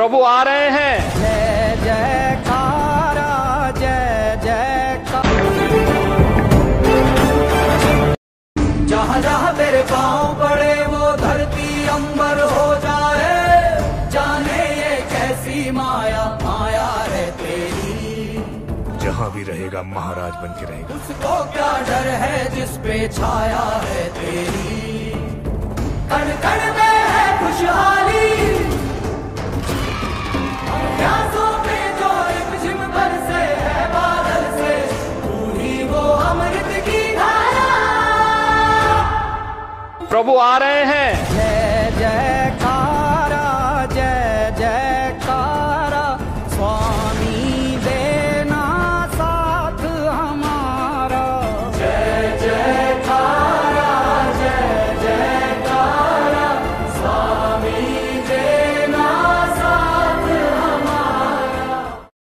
प्रभु आ रहे हैं। जय जयकारा जय जयकार। जहाँ जहाँ तेरे पाँव पड़े वो धरती अंबर हो जाए। जाने ये कैसी माया माया है तेरी। जहाँ भी रहेगा महाराज बन के रहेगा। उसको क्या डर है जिस पे छाया है तेरी। कण कण में है खुशहाली। प्यासों पे जो रिमझिम बरसे है बादल से। तू ही वो अमृत की धारा। प्रभु आ रहे हैं। जय जयकारा जय जय